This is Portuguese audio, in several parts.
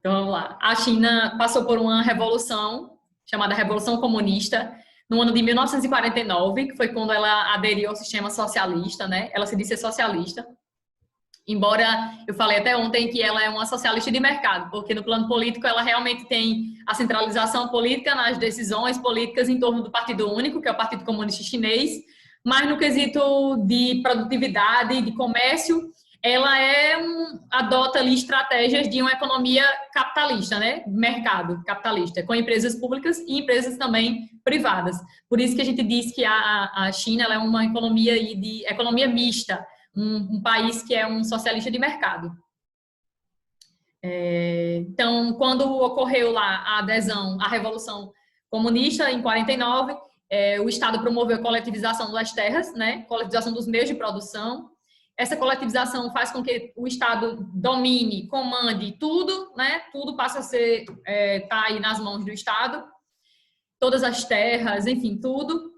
Então vamos lá. A China passou por uma revolução chamada Revolução Comunista no ano de 1949, que foi quando ela aderiu ao sistema socialista, né? Ela se disse socialista. Embora eu falei até ontem que ela é uma socialista de mercado, porque no plano político ela realmente tem a centralização política nas decisões políticas em torno do Partido Único, que é o Partido Comunista Chinês, mas no quesito de produtividade, de comércio, ela adota ali estratégias de uma economia capitalista, né? Mercado capitalista, com empresas públicas e empresas também privadas. Por isso que a gente diz que a China ela é uma economia de economia mista, um país que é um socialista de mercado. Então, quando ocorreu lá a adesão à Revolução Comunista, em 49, o Estado promoveu a coletivização das terras, né? Coletivização dos meios de produção. Essa coletivização faz com que o Estado domine, comande tudo, né? Tudo passa a ser, tá aí nas mãos do Estado. Todas as terras, enfim, tudo.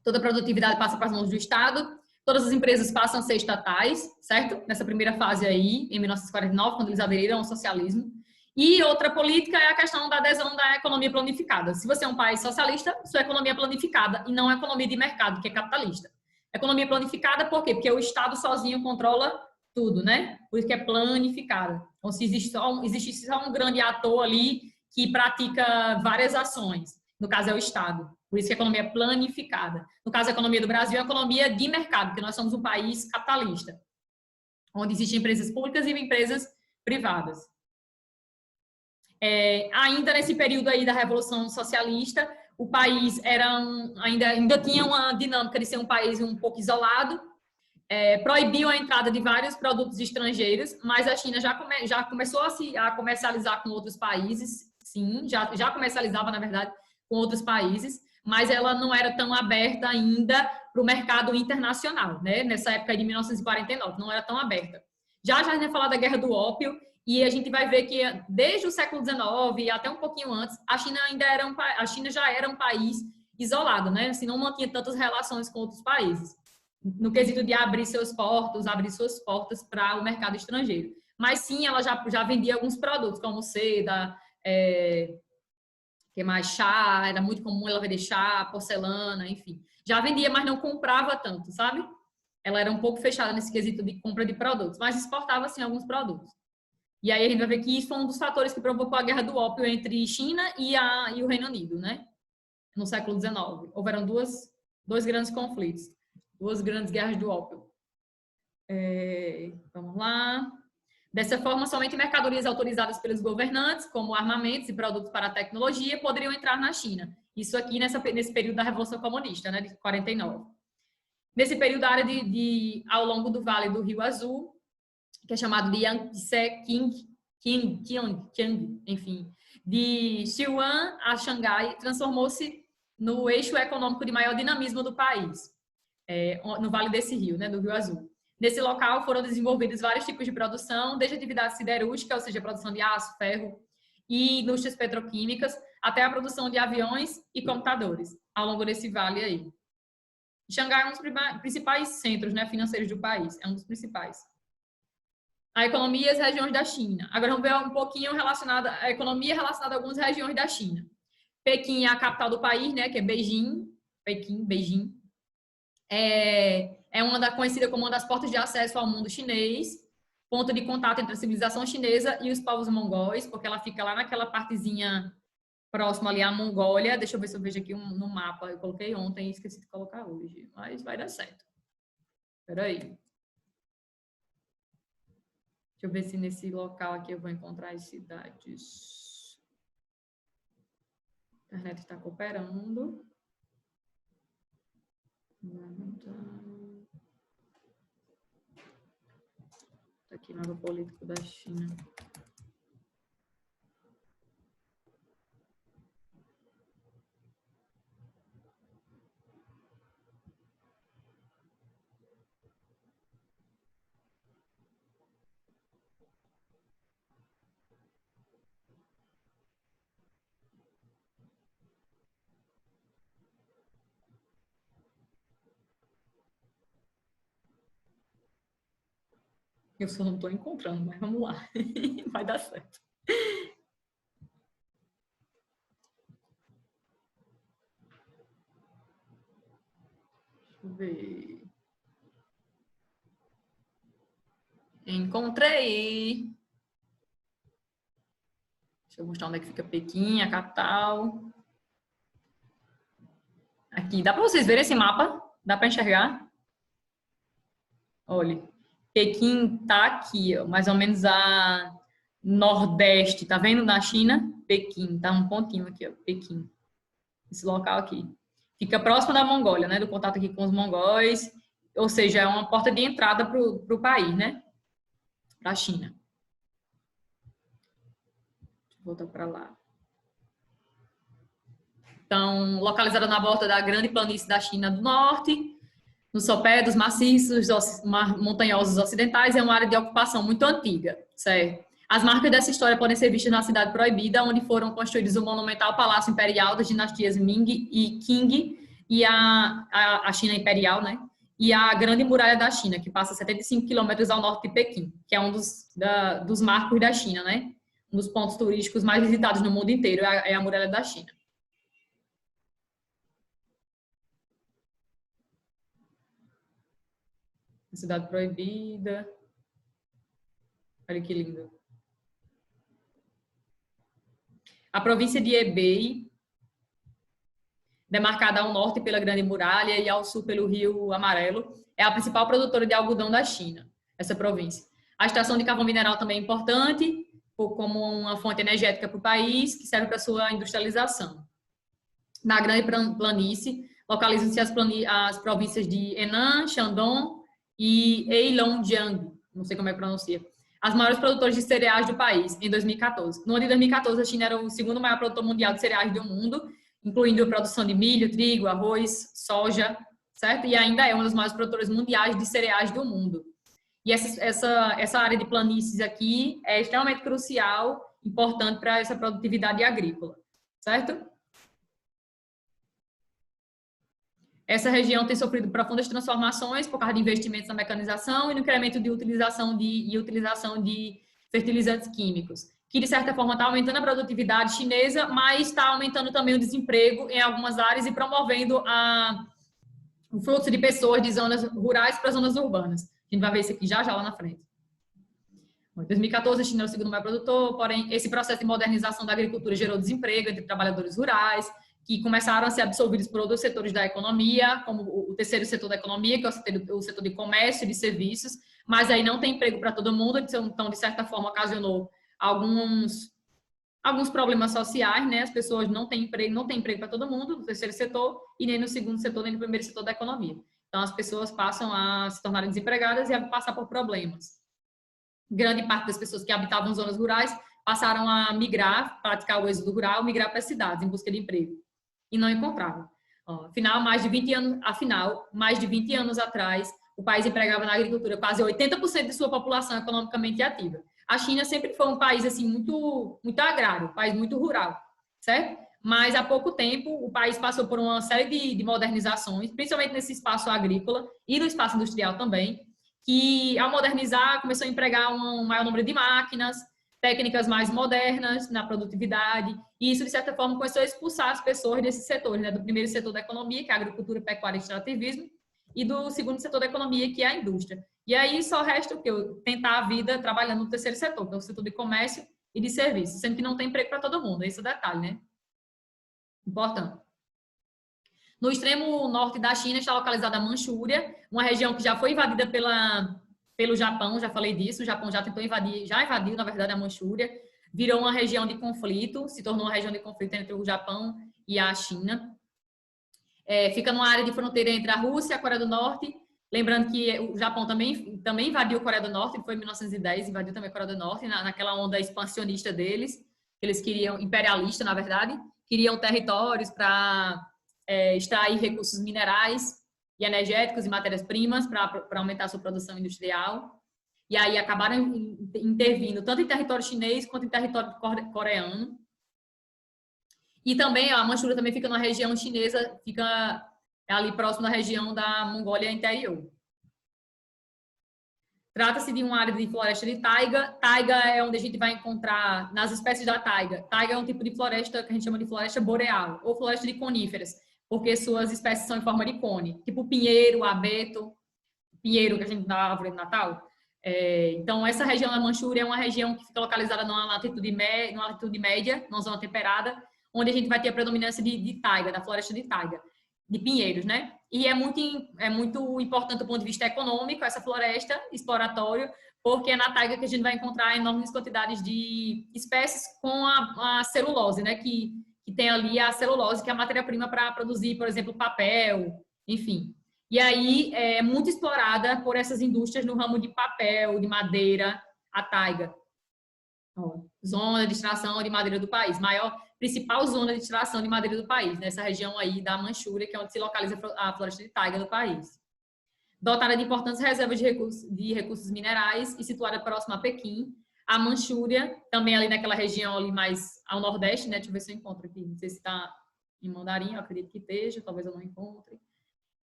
Toda a produtividade passa para as mãos do Estado. Todas as empresas passam a ser estatais, certo? Nessa primeira fase aí, em 1949, quando eles aderiram ao socialismo. E outra política é a questão da adesão da economia planificada. Se você é um país socialista, sua economia é planificada e não a economia de mercado, que é capitalista. Economia planificada por quê? Porque o Estado sozinho controla tudo, né? Por isso que é planificada. Então, se existe só um grande ator ali que pratica várias ações, no caso é o Estado. Por isso que a economia é planificada. No caso, a economia do Brasil é a economia de mercado, porque nós somos um país capitalista, onde existem empresas públicas e empresas privadas. Ainda nesse período aí da Revolução Socialista, o país ainda tinha uma dinâmica de ser um país um pouco isolado, proibiu a entrada de vários produtos estrangeiros, mas a China já começou a comercializar com outros países, sim, já comercializava, na verdade, com outros países, mas ela não era tão aberta ainda para o mercado internacional, né? Nessa época de 1949, não era tão aberta. Já a gente vai falar da Guerra do Ópio, e a gente vai ver que desde o século XIX e até um pouquinho antes, a China já era um país isolado, né? Assim, não mantinha tantas relações com outros países, no quesito de abrir suas portas para o mercado estrangeiro. Mas sim, ela já vendia alguns produtos, como seda, que mais chá, era muito comum ela vender chá, porcelana, enfim. Já vendia, mas não comprava tanto, sabe? Ela era um pouco fechada nesse quesito de compra de produtos, mas exportava, sim, alguns produtos. E aí a gente vai ver que isso foi um dos fatores que provocou a guerra do ópio entre China e o Reino Unido, né? No século XIX. Houveram dois grandes conflitos, duas grandes guerras do ópio. Vamos lá. Dessa forma, somente mercadorias autorizadas pelos governantes, como armamentos e produtos para a tecnologia, poderiam entrar na China. Isso aqui nesse período da Revolução Comunista, né, de 49. Nesse período, a área ao longo do Vale do Rio Azul, que é chamado de Yangtze Kiang, enfim, de Sichuan a Xangai, transformou-se no eixo econômico de maior dinamismo do país, no Vale desse rio, né, do Rio Azul. Nesse local foram desenvolvidos vários tipos de produção, desde atividade siderúrgica, ou seja, a produção de aço, ferro e indústrias petroquímicas, até a produção de aviões e computadores, ao longo desse vale aí. Xangai é um dos principais centros, né, financeiros do país, é um dos principais. A economia e as regiões da China. Agora vamos ver um pouquinho a economia relacionada a algumas regiões da China. Pequim é a capital do país, né, que é Beijing. É conhecida como uma das portas de acesso ao mundo chinês, ponto de contato entre a civilização chinesa e os povos mongóis, porque ela fica lá naquela partezinha próxima ali à Mongólia. Deixa eu ver se eu vejo aqui no mapa. Eu coloquei ontem e esqueci de colocar hoje, mas vai dar certo. Espera aí. Deixa eu ver se nesse local aqui eu vou encontrar as cidades. A internet está cooperando. Está aqui, mapa político da China. Eu só não estou encontrando, mas vamos lá. Vai dar certo. eu ver. Encontrei. Deixa eu mostrar onde é que fica Pequim, a capital. Aqui, dá para vocês verem esse mapa? Dá para enxergar? Olha, Pequim tá aqui, ó, mais ou menos a nordeste, tá vendo? Da China, Pequim, tá um pontinho aqui, ó, Pequim. Esse local aqui. Fica próximo da Mongólia, né? Do contato aqui com os mongóis, ou seja, é uma porta de entrada para o país, né? Para a China. Deixa eu voltar para lá. Então, localizada na borda da grande planície da China do Norte, no sopé dos maciços montanhosos ocidentais, é uma área de ocupação muito antiga, certo? As marcas dessa história podem ser vistas na Cidade Proibida, onde foram construídos o monumental Palácio Imperial das dinastias Ming e Qing e a China Imperial, né? E a Grande Muralha da China, que passa 75 quilômetros ao norte de Pequim, que é um dos marcos da China, né? Um dos pontos turísticos mais visitados no mundo inteiro é a Muralha da China. Cidade Proibida. Olha que lindo. A província de Hebei, demarcada ao norte pela Grande Muralha e ao sul pelo Rio Amarelo, é a principal produtora de algodão da China, essa província. A extração de carvão mineral também é importante, como uma fonte energética para o país, que serve para sua industrialização. Na Grande Planície, localizam-se as províncias de Henan, Shandong e Heilongjiang, não sei como é que pronuncia, as maiores produtoras de cereais do país, em 2014. No ano de 2014, a China era o segundo maior produtor mundial de cereais do mundo, incluindo a produção de milho, trigo, arroz, soja, certo? E ainda é uma das maiores produtoras mundiais de cereais do mundo. E essa área de planícies aqui é extremamente crucial, importante para essa produtividade agrícola, certo? Essa região tem sofrido profundas transformações por causa de investimentos na mecanização e no incremento de utilização de fertilizantes químicos, que de certa forma está aumentando a produtividade chinesa, mas está aumentando também o desemprego em algumas áreas e promovendo o fluxo de pessoas de zonas rurais para zonas urbanas. A gente vai ver isso aqui já lá na frente. Em 2014, a China era o segundo maior produtor, porém, esse processo de modernização da agricultura gerou desemprego entre trabalhadores rurais, que começaram a ser absorvidos por outros setores da economia, como o terceiro setor da economia, que é o setor de comércio e de serviços, mas aí não tem emprego para todo mundo, então, de certa forma, ocasionou alguns problemas sociais, né? As pessoas não têm emprego para todo mundo, no terceiro setor, e nem no segundo setor, nem no primeiro setor da economia. Então, as pessoas passam a se tornarem desempregadas e a passar por problemas. Grande parte das pessoas que habitavam zonas rurais passaram a migrar, praticar o êxodo rural, migrar para as cidades em busca de emprego. E não encontravam. Afinal, mais de 20 anos atrás, o país empregava na agricultura quase 80% de sua população economicamente ativa. A China sempre foi um país assim muito agrário, um país muito rural, certo? Mas há pouco tempo o país passou por uma série de modernizações, principalmente nesse espaço agrícola e no espaço industrial também, que ao modernizar começou a empregar um maior número de máquinas, técnicas mais modernas na produtividade, e isso, de certa forma, começou a expulsar as pessoas desses setores, né? Do primeiro setor da economia, que é a agricultura, pecuária e extrativismo, e do segundo setor da economia, que é a indústria. E aí só resta o quê? Tentar a vida trabalhando no terceiro setor, que é o setor de comércio e de serviços, sendo que não tem emprego para todo mundo, esse é o detalhe, né? Importante. No extremo norte da China está localizada a Manchúria, uma região que já foi invadida pelo Japão, já falei disso, o Japão já tentou invadir, já invadiu, na verdade, a Manchúria, virou uma região de conflito, se tornou uma região de conflito entre o Japão e a China. Fica numa área de fronteira entre a Rússia e a Coreia do Norte, lembrando que o Japão também invadiu a Coreia do Norte, foi em 1910, invadiu também a Coreia do Norte, naquela onda expansionista deles, que eles queriam, imperialista, na verdade, queriam territórios para extrair recursos minerais e energéticos e matérias-primas para aumentar a sua produção industrial. E aí acabaram intervindo tanto em território chinês quanto em território coreano. E também a Manchúria também fica na região chinesa, fica ali próximo da região da Mongólia interior. Trata-se de uma área de floresta de taiga. Taiga é onde a gente vai encontrar, nas espécies da taiga. Taiga é um tipo de floresta que a gente chama de floresta boreal, ou floresta de coníferas. porque suas espécies são em forma de cone, tipo o pinheiro, o abeto, pinheiro que a gente dá árvore de Natal. Então, essa região da Manchúria é uma região que fica localizada numa latitude média, numa zona temperada, onde a gente vai ter a predominância de taiga, da floresta de taiga, de pinheiros, né? E é muito importante do ponto de vista econômico essa floresta, exploratório, porque é na taiga que a gente vai encontrar enormes quantidades de espécies com a celulose, né? Que tem ali a celulose, que é a matéria-prima para produzir, por exemplo, papel, enfim. E aí é muito explorada por essas indústrias no ramo de papel, de madeira, a taiga. Zona de extração de madeira do país, principal zona de extração de madeira do país, nessa região aí da Manchúria, que é onde se localiza a floresta de taiga do país. Dotada de importantes reservas de recursos minerais e situada próxima a Pequim, a Manchúria, também ali naquela região ali mais ao nordeste, né? Deixa eu ver se eu encontro aqui, não sei se está em Mandarim, eu acredito que esteja, talvez eu não encontre.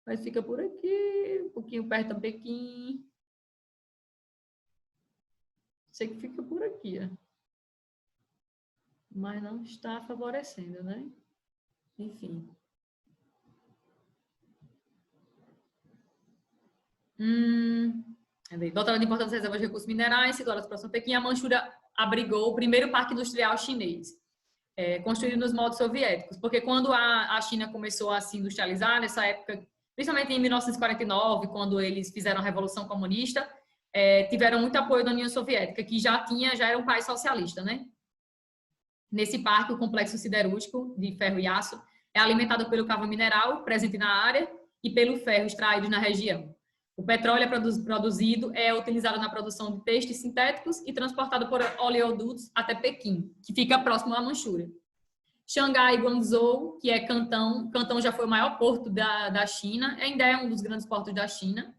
Mas fica por aqui, um pouquinho perto de Pequim. Sei que fica por aqui, ó. Mas não está favorecendo, né? Enfim. Dotada de importantes reservas de recursos minerais, situada próxima a Pequim, a Manchúria abrigou o primeiro parque industrial chinês, construído nos moldes soviéticos, porque quando a China começou a se industrializar, nessa época, principalmente em 1949, quando eles fizeram a Revolução Comunista, tiveram muito apoio da União Soviética, que já era um país socialista, né? Nesse parque, o complexo siderúrgico de ferro e aço é alimentado pelo carvão mineral presente na área e pelo ferro extraído na região. O petróleo produzido é utilizado na produção de textos sintéticos e transportado por oleodutos até Pequim, que fica próximo à Manchúria. Xangai e Guangzhou, que é Cantão. Cantão já foi o maior porto da China, ainda é um dos grandes portos da China,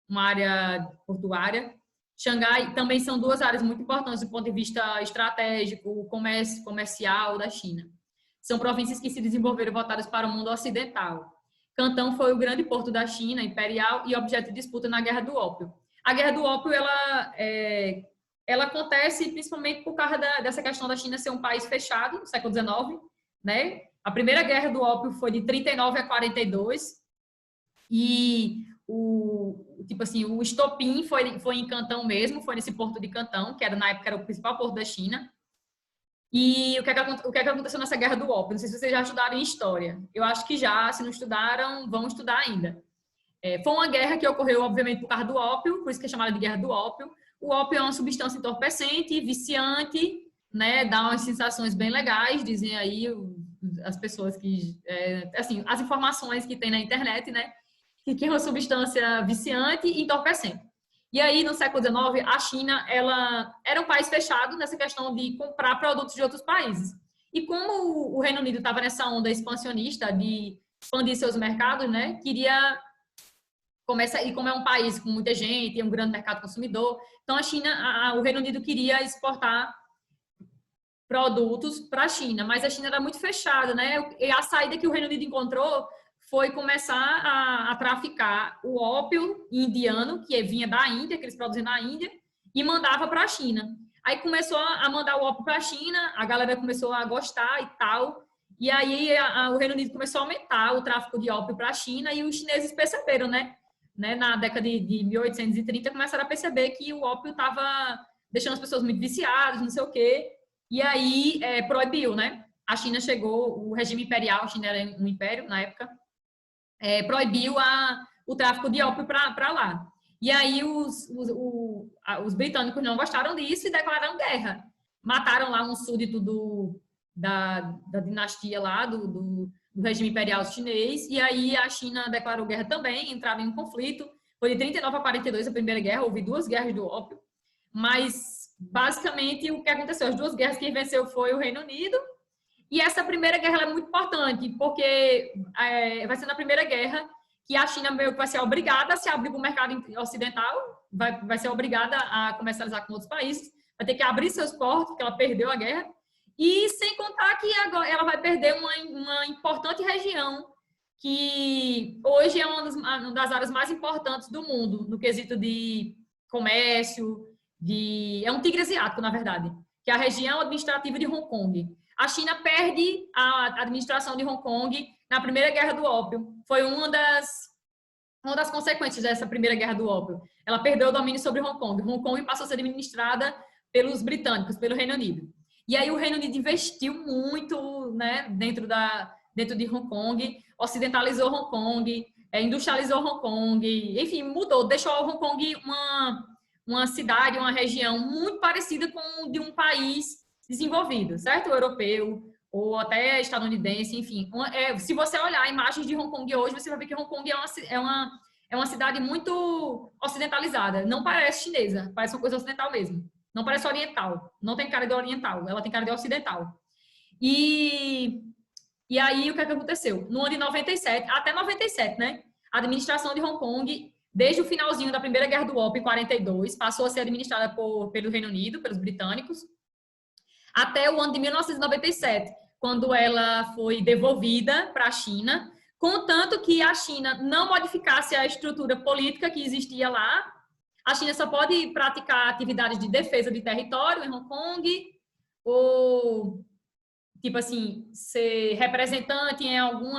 uma área portuária. Xangai também são duas áreas muito importantes do ponto de vista estratégico, comercial da China. São províncias que se desenvolveram voltadas para o mundo ocidental. Cantão foi o grande porto da China imperial e objeto de disputa na Guerra do Ópio. A Guerra do Ópio ela acontece principalmente por causa dessa questão da China ser um país fechado no século XIX, né? A primeira Guerra do Ópio foi de 39 a 42 e o estopim foi em Cantão mesmo, foi nesse porto de Cantão, que na época era o principal porto da China. E o que é que aconteceu nessa Guerra do Ópio? Não sei se vocês já estudaram em história. Eu acho que já, se não estudaram, vão estudar ainda. Foi uma guerra que ocorreu, obviamente, por causa do ópio, por isso que é chamada de Guerra do Ópio. O ópio é uma substância entorpecente, viciante, né? Dá umas sensações bem legais, dizem aí as pessoas que... assim, as informações que tem na internet, né? Que é uma substância viciante e entorpecente. E aí, no século XIX, a China ela era um país fechado nessa questão de comprar produtos de outros países. E como o Reino Unido estava nessa onda expansionista de expandir seus mercados, né, queria começar, e como é um país com muita gente, é um grande mercado consumidor, então o Reino Unido queria exportar produtos para a China, mas a China era muito fechada, né? E a saída que o Reino Unido encontrou foi começar a traficar o ópio indiano, que vinha da Índia, que eles produziam na Índia, e mandava para a China. Aí começou a mandar o ópio para a China, a galera começou a gostar e tal, e aí o Reino Unido começou a aumentar o tráfico de ópio para a China, e os chineses perceberam, né? Na década de 1830, começaram a perceber que o ópio estava deixando as pessoas muito viciadas, não sei o quê, e aí proibiu, né? A China chegou, o regime imperial, a China era um império na época, proibiu o tráfico de ópio para lá. E aí os britânicos não gostaram disso e declararam guerra. Mataram lá um súdito da dinastia lá, do regime imperial chinês, e aí a China declarou guerra também, entraram em um conflito. Foi de 39 a 42 a primeira guerra, houve duas guerras do ópio, mas basicamente o que aconteceu, as duas guerras, quem venceu foi o Reino Unido. E essa primeira guerra é muito importante, porque vai ser na primeira guerra que a China meio que vai ser obrigada a se abrir para o mercado ocidental, vai ser obrigada a comercializar com outros países, vai ter que abrir seus portos, porque ela perdeu a guerra, e sem contar que agora ela vai perder uma importante região, que hoje é uma das áreas mais importantes do mundo, no quesito de comércio, é um tigre asiático, na verdade, que é a região administrativa de Hong Kong. A China perde a administração de Hong Kong na Primeira Guerra do Ópio. Foi uma das consequências dessa Primeira Guerra do Ópio. Ela perdeu o domínio sobre Hong Kong. Hong Kong passou a ser administrada pelos britânicos, pelo Reino Unido. E aí o Reino Unido investiu muito, né, dentro de Hong Kong, ocidentalizou Hong Kong, industrializou Hong Kong, enfim, mudou, deixou Hong Kong uma cidade, uma região muito parecida com de um país desenvolvido, certo? Europeu ou até estadunidense, enfim. Se você olhar imagens de Hong Kong hoje, você vai ver que Hong Kong é uma cidade muito ocidentalizada. Não parece chinesa, parece uma coisa ocidental mesmo. Não parece oriental, não tem cara de oriental, ela tem cara de ocidental. E aí, o que é que aconteceu? No ano de 97, até 97, né? A administração de Hong Kong, desde o finalzinho da Primeira Guerra do Ópio, em 42, passou a ser administrada pelo Reino Unido, pelos britânicos, até o ano de 1997, quando ela foi devolvida para a China, contanto que a China não modificasse a estrutura política que existia lá. A China só pode praticar atividades de defesa de território em Hong Kong, ou, tipo assim, ser representante em algum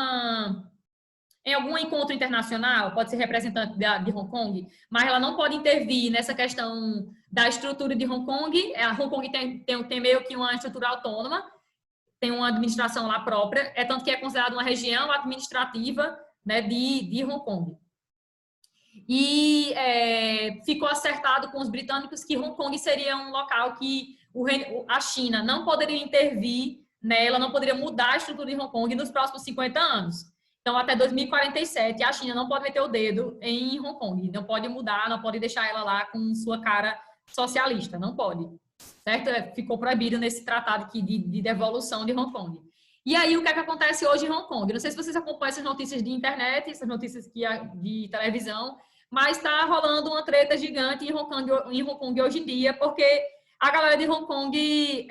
encontro internacional, pode ser representante de Hong Kong, mas ela não pode intervir nessa questão da estrutura de Hong Kong. Hong Kong tem meio que uma estrutura autônoma, tem uma administração lá própria, tanto que é considerada uma região administrativa, né, de Hong Kong. E ficou acertado com os britânicos que Hong Kong seria um local que a China não poderia intervir nela, não poderia mudar a estrutura de Hong Kong nos próximos 50 anos. Então, até 2047, a China não pode meter o dedo em Hong Kong, não pode mudar, não pode deixar ela lá com sua cara socialista, não pode. Certo? Ficou proibido nesse tratado aqui de devolução de Hong Kong. E aí, o que é que acontece hoje em Hong Kong? Não sei se vocês acompanham essas notícias de internet, essas notícias de televisão, mas está rolando uma treta gigante em Hong Kong hoje em dia, porque a galera de Hong Kong,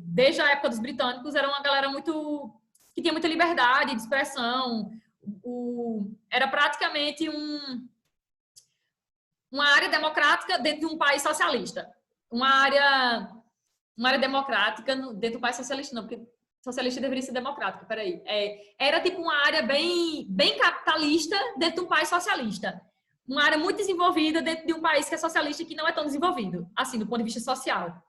desde a época dos britânicos, era uma galera que tinha muita liberdade de expressão. Era praticamente uma área democrática dentro de um país socialista. Uma área democrática dentro do país socialista, não, porque socialista deveria ser democrática, peraí. Era tipo uma área bem capitalista dentro de um país socialista. Uma área muito desenvolvida dentro de um país que é socialista e que não é tão desenvolvido, assim, do ponto de vista social.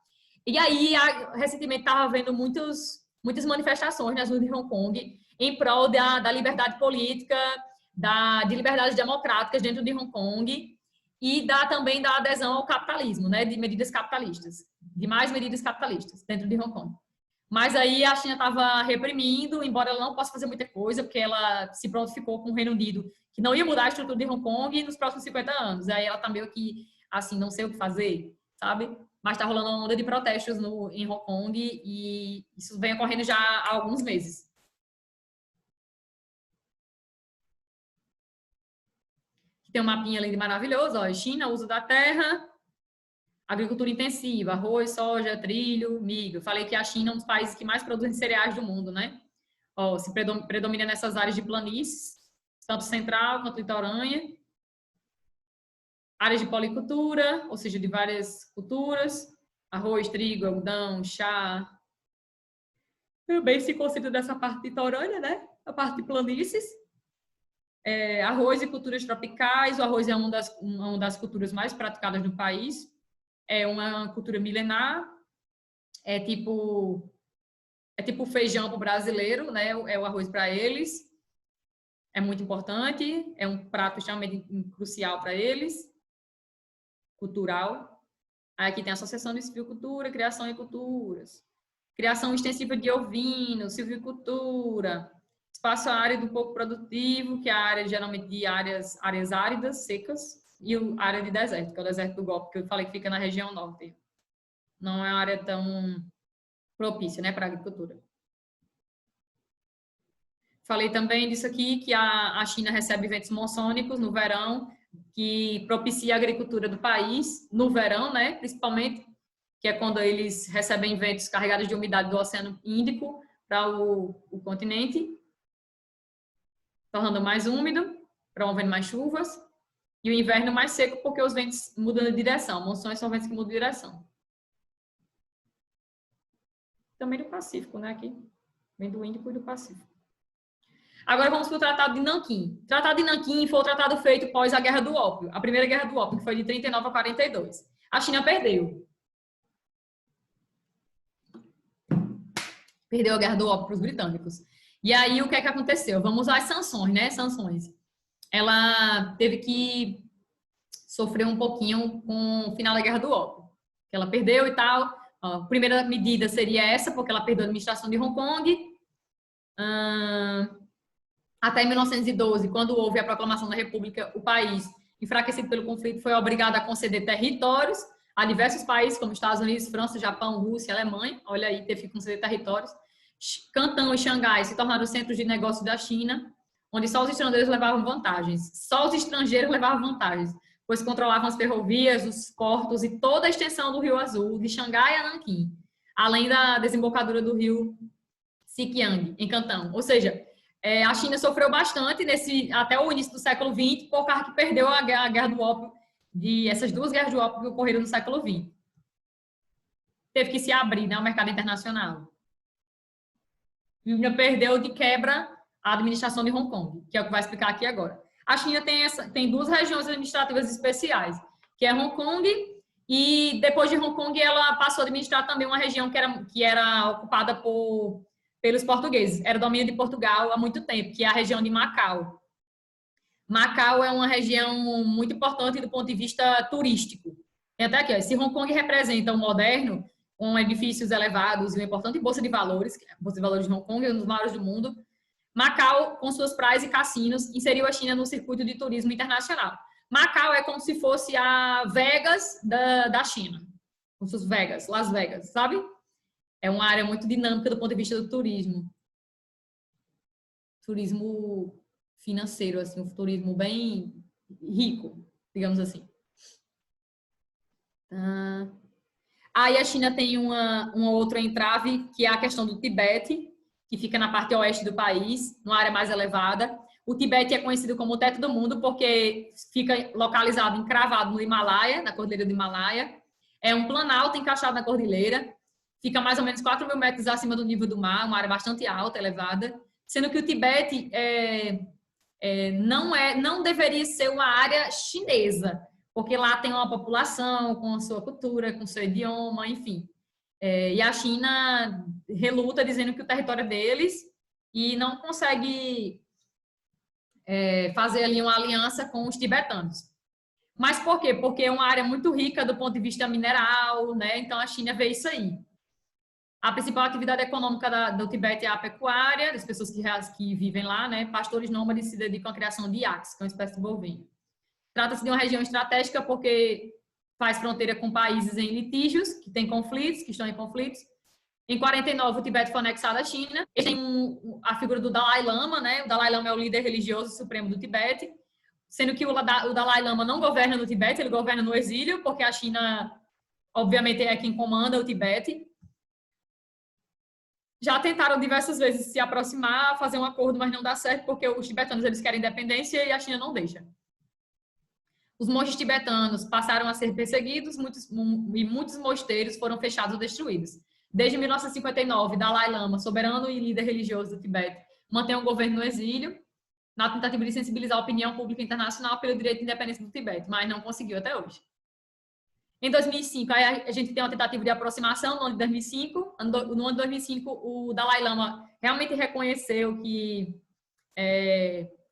E aí, recentemente, estava havendo muitas manifestações nas ruas de Hong Kong em prol da liberdade política, de liberdades democráticas dentro de Hong Kong e também da adesão ao capitalismo, né, de medidas capitalistas, de mais medidas capitalistas dentro de Hong Kong. Mas aí a China estava reprimindo, embora ela não possa fazer muita coisa, porque ela se prontificou com o Reino Unido, que não ia mudar a estrutura de Hong Kong nos próximos 50 anos. Aí ela tá meio que, assim, não sei o que fazer, sabe? Mas tá rolando uma onda de protestos em Hong Kong e isso vem ocorrendo já há alguns meses. Tem um mapinha ali maravilhoso, ó, China, uso da terra, agricultura intensiva, arroz, soja, trilho, milho. Falei que a China é um dos países que mais produzem cereais do mundo, né? Ó, se predomina nessas áreas de planícies, tanto central quanto litorânea. Áreas de policultura, ou seja, de várias culturas. Arroz, trigo, algodão, chá. Também se considera dessa parte litorânea, né? A parte de planícies. Arroz e culturas tropicais. O arroz é uma das culturas mais praticadas no país. É uma cultura milenar, é tipo feijão para o brasileiro, né? É o arroz para eles, é muito importante, é um prato extremamente crucial para eles, cultural. Aí aqui tem a Associação de Silvicultura, Criação e Culturas, criação extensiva de ovinos, silvicultura, espaço árido pouco produtivo, que é a área geralmente de áreas áridas, secas, e a área de deserto, que é o deserto do Golfo, que eu falei que fica na região norte. Não é uma área tão propícia, né, para a agricultura. Falei também disso aqui, que a China recebe ventos monsônicos no verão, que propicia a agricultura do país, no verão, né, principalmente, que é quando eles recebem ventos carregados de umidade do Oceano Índico para o continente, tornando mais úmido, promovendo mais chuvas. E o inverno mais seco porque os ventos mudam de direção. Monções são ventos que mudam de direção. Também do Pacífico, né? Aqui. Vem do Índico e do Pacífico. Agora vamos para o Tratado de Nanquim. O Tratado de Nanquim foi o tratado feito pós a Guerra do Ópio, a primeira Guerra do Ópio, que foi de 39 a 42. A China perdeu. Perdeu a Guerra do Ópio para os britânicos. E aí, o que é que aconteceu? Vamos às sanções, né? Sanções. Ela teve que sofrer um pouquinho com o final da Guerra do Ópio, que ela perdeu e tal. A primeira medida seria essa, porque ela perdeu a administração de Hong Kong. Até 1912, quando houve a proclamação da República, o país, enfraquecido pelo conflito, foi obrigado a conceder territórios a diversos países, como Estados Unidos, França, Japão, Rússia, Alemanha. Olha aí, teve que conceder territórios. Cantão e Xangai se tornaram centros de negócio da China, onde só os estrangeiros levavam vantagens. Só os estrangeiros levavam vantagens, pois controlavam as ferrovias, os portos e toda a extensão do Rio Azul, de Xangai a Nanquim, além da desembocadura do rio Siquiang, em Cantão. Ou seja, a China sofreu bastante até o início do século XX, por causa que perdeu a Guerra do Ópio, essas duas guerras do ópio que ocorreram no século XX. Teve que se abrir, né, ao mercado internacional. Perdeu de quebra a administração de Hong Kong, que é o que vai explicar aqui agora. A China tem duas regiões administrativas especiais, que é Hong Kong, e depois de Hong Kong ela passou a administrar também uma região que era ocupada pelos portugueses. Era domínio de Portugal há muito tempo, que é a região de Macau. Macau é uma região muito importante do ponto de vista turístico. Tem até aqui, ó, se Hong Kong representa o moderno, com edifícios elevados e uma importante bolsa de valores, a bolsa de valores de Hong Kong é um dos maiores do mundo, Macau, com suas praias e cassinos, inseriu a China no circuito de turismo internacional. Macau é como se fosse a Vegas da China, como se fosse Vegas, Las Vegas, sabe? É uma área muito dinâmica do ponto de vista do turismo. Turismo financeiro, assim, um turismo bem rico, digamos assim. Aí a China tem uma outra entrave, que é a questão do Tibete, que fica na parte oeste do país, numa área mais elevada. O Tibete é conhecido como o teto do mundo porque fica localizado, encravado no Himalaia, na Cordilheira do Himalaia. É um planalto encaixado na cordilheira, fica mais ou menos 4.000 metros acima do nível do mar, uma área bastante alta, elevada, sendo que o Tibete não deveria ser uma área chinesa, porque lá tem uma população com a sua cultura, com o seu idioma, enfim. E a China reluta dizendo que o território é deles e não consegue fazer ali uma aliança com os tibetanos. Mas por quê? Porque é uma área muito rica do ponto de vista mineral, né? Então a China vê isso aí. A principal atividade econômica do Tibete é a pecuária, das pessoas que vivem lá, né? Pastores nômades se dedicam à criação de iaques, que é uma espécie de bovino. Trata-se de uma região estratégica porque faz fronteira com países em litígios, que têm conflitos, que estão em conflitos. Em 49, o Tibete foi anexado à China. Tem a figura do Dalai Lama, né? O Dalai Lama é o líder religioso supremo do Tibete, sendo que o Dalai Lama não governa no Tibete, ele governa no exílio, porque a China, obviamente, é quem comanda o Tibete. Já tentaram diversas vezes se aproximar, fazer um acordo, mas não dá certo, porque os tibetanos eles querem independência e a China não deixa. Os monges tibetanos passaram a ser perseguidos e muitos mosteiros foram fechados ou destruídos. Desde 1959, Dalai Lama, soberano e líder religioso do Tibete, mantém o governo no exílio, na tentativa de sensibilizar a opinião pública internacional pelo direito de independência do Tibete, mas não conseguiu até hoje. Em 2005, a gente tem uma tentativa de aproximação no ano de 2005. No ano de 2005, o Dalai Lama realmente reconheceu que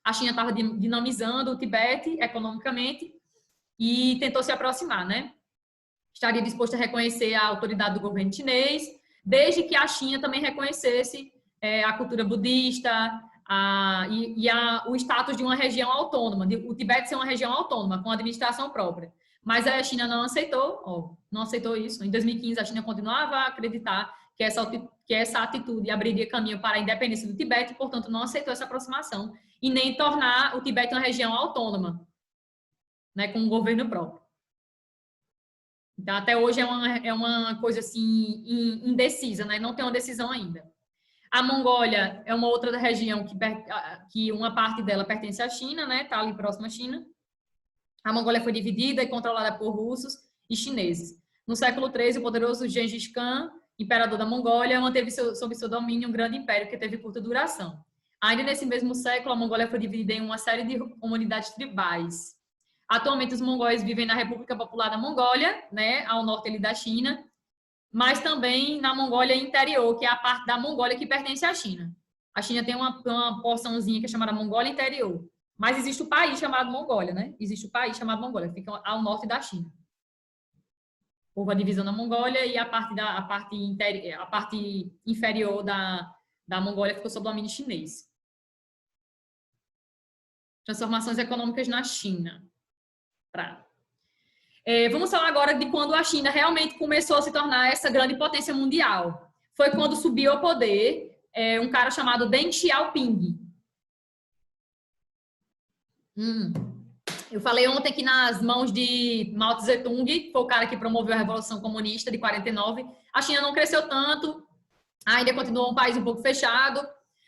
a China estava dinamizando o Tibete economicamente e tentou se aproximar, né? Estaria disposto a reconhecer a autoridade do governo chinês, desde que a China também reconhecesse a cultura budista o status de uma região autônoma, o Tibete ser uma região autônoma, com administração própria. Mas a China não aceitou isso. Em 2015, a China continuava a acreditar que essa atitude abriria caminho para a independência do Tibete e, portanto, não aceitou essa aproximação e nem tornar o Tibete uma região autônoma, né, com um governo próprio. Então, até hoje é uma coisa assim indecisa, né? Não tem uma decisão ainda. A Mongólia é uma outra região que uma parte dela pertence à China, né? Está ali próxima à China. A Mongólia foi dividida e controlada por russos e chineses. No século XIII, o poderoso Gengis Khan, imperador da Mongólia, manteve sob seu domínio um grande império que teve curta duração. Ainda nesse mesmo século, a Mongólia foi dividida em uma série de comunidades tribais. Atualmente, os mongóis vivem na República Popular da Mongólia, né, ao norte ali da China, mas também na Mongólia Interior, que é a parte da Mongólia que pertence à China. A China tem uma porçãozinha que é chamada Mongólia Interior, mas existe o país chamado Mongólia, né? Existe o país chamado Mongólia, fica ao norte da China. Houve a divisão da Mongólia e a parte inferior da Mongólia ficou sob domínio chinês. Transformações econômicas na China. Vamos falar agora de quando a China realmente começou a se tornar essa grande potência mundial. Foi quando subiu ao poder um cara chamado Deng Xiaoping. Eu falei ontem que nas mãos de Mao Tse-tung, que foi o cara que promoveu a Revolução Comunista de 49, a China não cresceu tanto, ainda continuou um país um pouco fechado,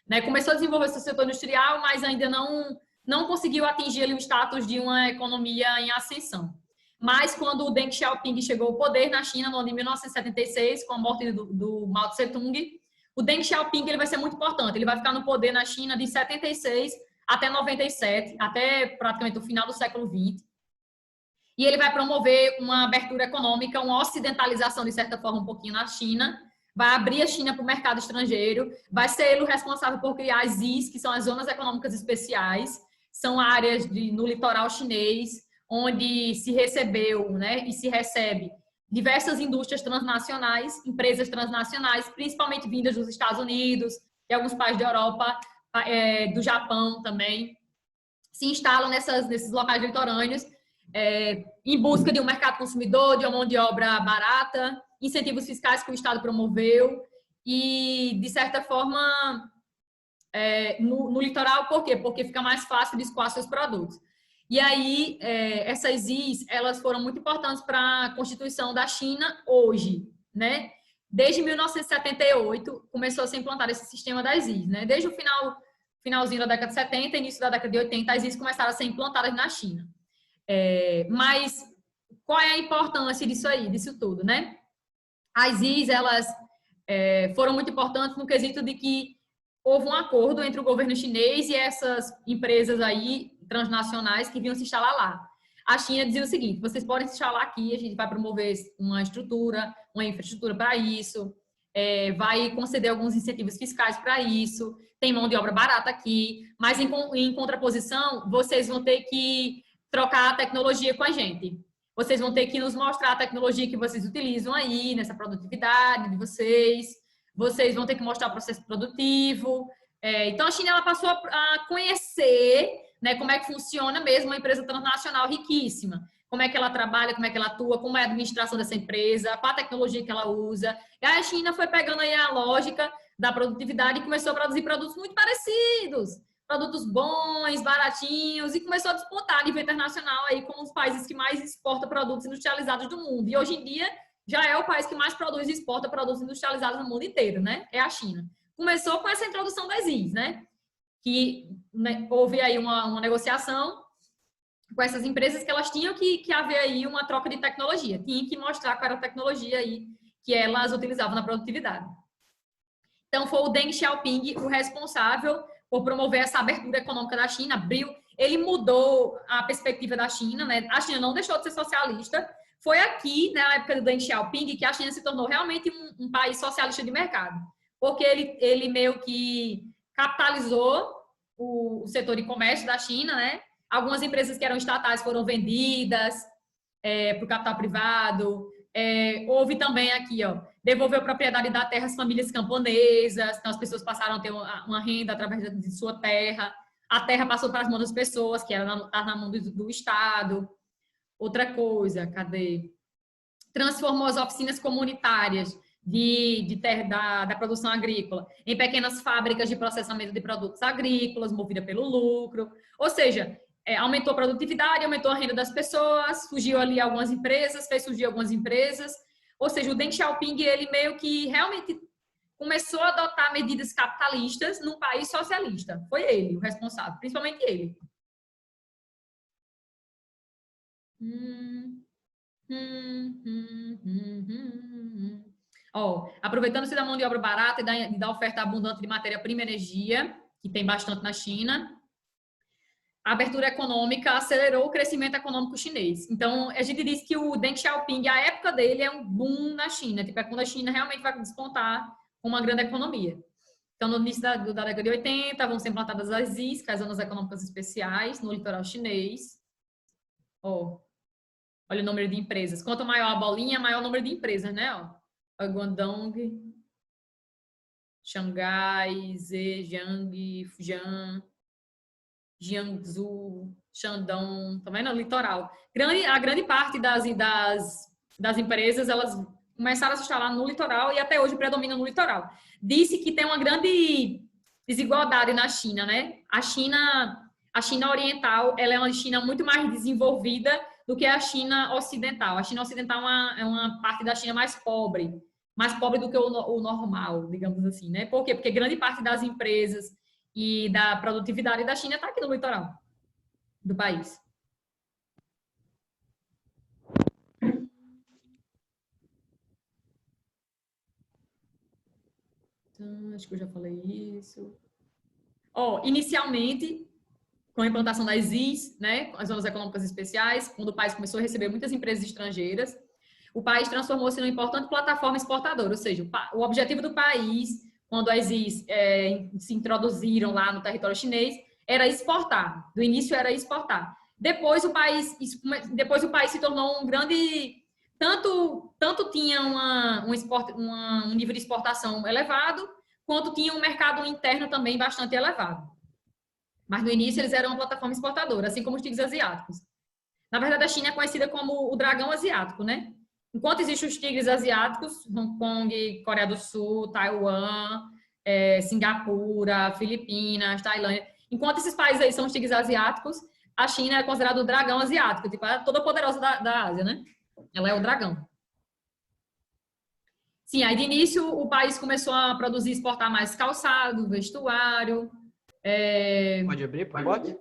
né? Começou a desenvolver seu setor industrial, mas ainda não conseguiu atingir ali o status de uma economia em ascensão. Mas quando o Deng Xiaoping chegou ao poder na China, no ano de 1976, com a morte do Mao Tse-tung, o Deng Xiaoping ele vai ser muito importante. Ele vai ficar no poder na China de 76 até 97, até praticamente o final do século 20. E ele vai promover uma abertura econômica, uma ocidentalização, de certa forma, um pouquinho na China, vai abrir a China para o mercado estrangeiro, vai ser ele o responsável por criar as ZIS, que são as Zonas Econômicas Especiais, são áreas no litoral chinês, onde se recebeu, né, e se recebe diversas indústrias transnacionais, empresas transnacionais, principalmente vindas dos Estados Unidos e alguns países da Europa, do Japão também, se instalam nesses locais litorâneos em busca de um mercado consumidor, de uma mão de obra barata, incentivos fiscais que o Estado promoveu e, de certa forma, no litoral, por quê? Porque fica mais fácil de escoar seus produtos. E aí, essas IS, elas foram muito importantes para a constituição da China hoje, né? Desde 1978, começou a ser implantado esse sistema das IS, né? Desde o finalzinho da década de 70, início da década de 80, as IS começaram a ser implantadas na China. Mas qual é a importância disso tudo, né? As IS, elas foram muito importantes no quesito de que houve um acordo entre o governo chinês e essas empresas aí transnacionais que vinham se instalar lá. A China dizia o seguinte: vocês podem se instalar aqui, a gente vai promover uma estrutura, uma infraestrutura para isso, vai conceder alguns incentivos fiscais para isso, tem mão de obra barata aqui, mas em contraposição, vocês vão ter que trocar a tecnologia com a gente. Vocês vão ter que nos mostrar a tecnologia que vocês utilizam aí, nessa produtividade de vocês. Vocês vão ter que mostrar o processo produtivo. Então, a China ela passou a conhecer, né, como é que funciona mesmo uma empresa transnacional riquíssima. Como é que ela trabalha, como é que ela atua, como é a administração dessa empresa, qual a tecnologia que ela usa. E a China foi pegando aí a lógica da produtividade e começou a produzir produtos muito parecidos. Produtos bons, baratinhos, e começou a despontar a nível internacional aí como os países que mais exportam produtos industrializados do mundo. E hoje em dia já é o país que mais produz e exporta produtos industrializados no mundo inteiro, né? É a China. Começou com essa introdução das IS, né? Que houve aí uma negociação com essas empresas que elas tinham que haver aí uma troca de tecnologia. Tinha que mostrar qual era a tecnologia aí que elas utilizavam na produtividade. Então, foi o Deng Xiaoping o responsável por promover essa abertura econômica da China, ele mudou a perspectiva da China, né? A China não deixou de ser socialista. Foi aqui, né, na época do Deng Xiaoping, que a China se tornou realmente um país socialista de mercado. Porque ele meio que capitalizou o setor de comércio da China, né? Algumas empresas que eram estatais foram vendidas para o capital privado. Houve também aqui, devolveu propriedade da terra às famílias camponesas, então as pessoas passaram a ter uma renda através de sua terra. A terra passou para as mãos das pessoas, que era na mão do Estado. Outra coisa, cadê? Transformou as oficinas comunitárias da produção agrícola em pequenas fábricas de processamento de produtos agrícolas, movida pelo lucro. Ou seja, aumentou a produtividade, aumentou a renda das pessoas, surgiu ali algumas empresas, fez surgir algumas empresas. Ou seja, o Deng Xiaoping, ele meio que realmente começou a adotar medidas capitalistas num país socialista. Foi ele o responsável, principalmente ele. Aproveitando-se da mão de obra barata e da oferta abundante de matéria-prima e energia, que tem bastante na China. A abertura econômica acelerou o crescimento econômico chinês. Então, a gente diz que o Deng Xiaoping, a época dele é um boom na China, tipo, é quando a China realmente vai despontar com uma grande economia. Então, no início da década de 80, vão ser implantadas as ZIS, que são as Zonas Econômicas Especiais, no litoral chinês. Ó, olha o número de empresas. Quanto maior a bolinha, maior o número de empresas, né? Ó, Guangdong, Xangai, Zhejiang, Fujian, Jiangsu, Shandong, também no litoral. A grande parte das empresas, elas começaram a se instalar no litoral e até hoje predominam no litoral. Disse que tem uma grande desigualdade na China, né? A China oriental, ela é uma China muito mais desenvolvida do que a China ocidental. A China ocidental é uma parte da China mais pobre do que o normal, digamos assim, né? Por quê? Porque grande parte das empresas e da produtividade da China está aqui no litoral do país. Então, acho que eu já falei isso. Inicialmente, com a implantação das ZIS, né, as Zonas Econômicas Especiais, quando o país começou a receber muitas empresas estrangeiras, o país transformou-se numa importante plataforma exportadora, ou seja, o objetivo do país, quando as ZIS se introduziram lá no território chinês, era exportar. Do início era exportar. Depois o país se tornou um grande... Tanto tinha um nível de exportação elevado, quanto tinha um mercado interno também bastante elevado. Mas no início eles eram uma plataforma exportadora, assim como os tigres asiáticos. Na verdade, a China é conhecida como o dragão asiático, né? Enquanto existem os tigres asiáticos, Hong Kong, Coreia do Sul, Taiwan, Singapura, Filipinas, Tailândia, enquanto esses países aí são os tigres asiáticos, a China é considerada o dragão asiático, tipo, a toda poderosa da Ásia, né? Ela é o dragão. Sim, aí de início o país começou a produzir e exportar mais calçado, vestuário. Pode abrir, pode?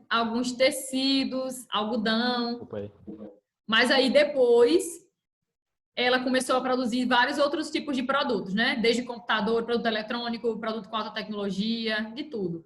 Alguns tecidos, algodão. Mas aí depois ela começou a produzir vários outros tipos de produtos, né? Desde computador, produto eletrônico, produto com alta tecnologia, de tudo.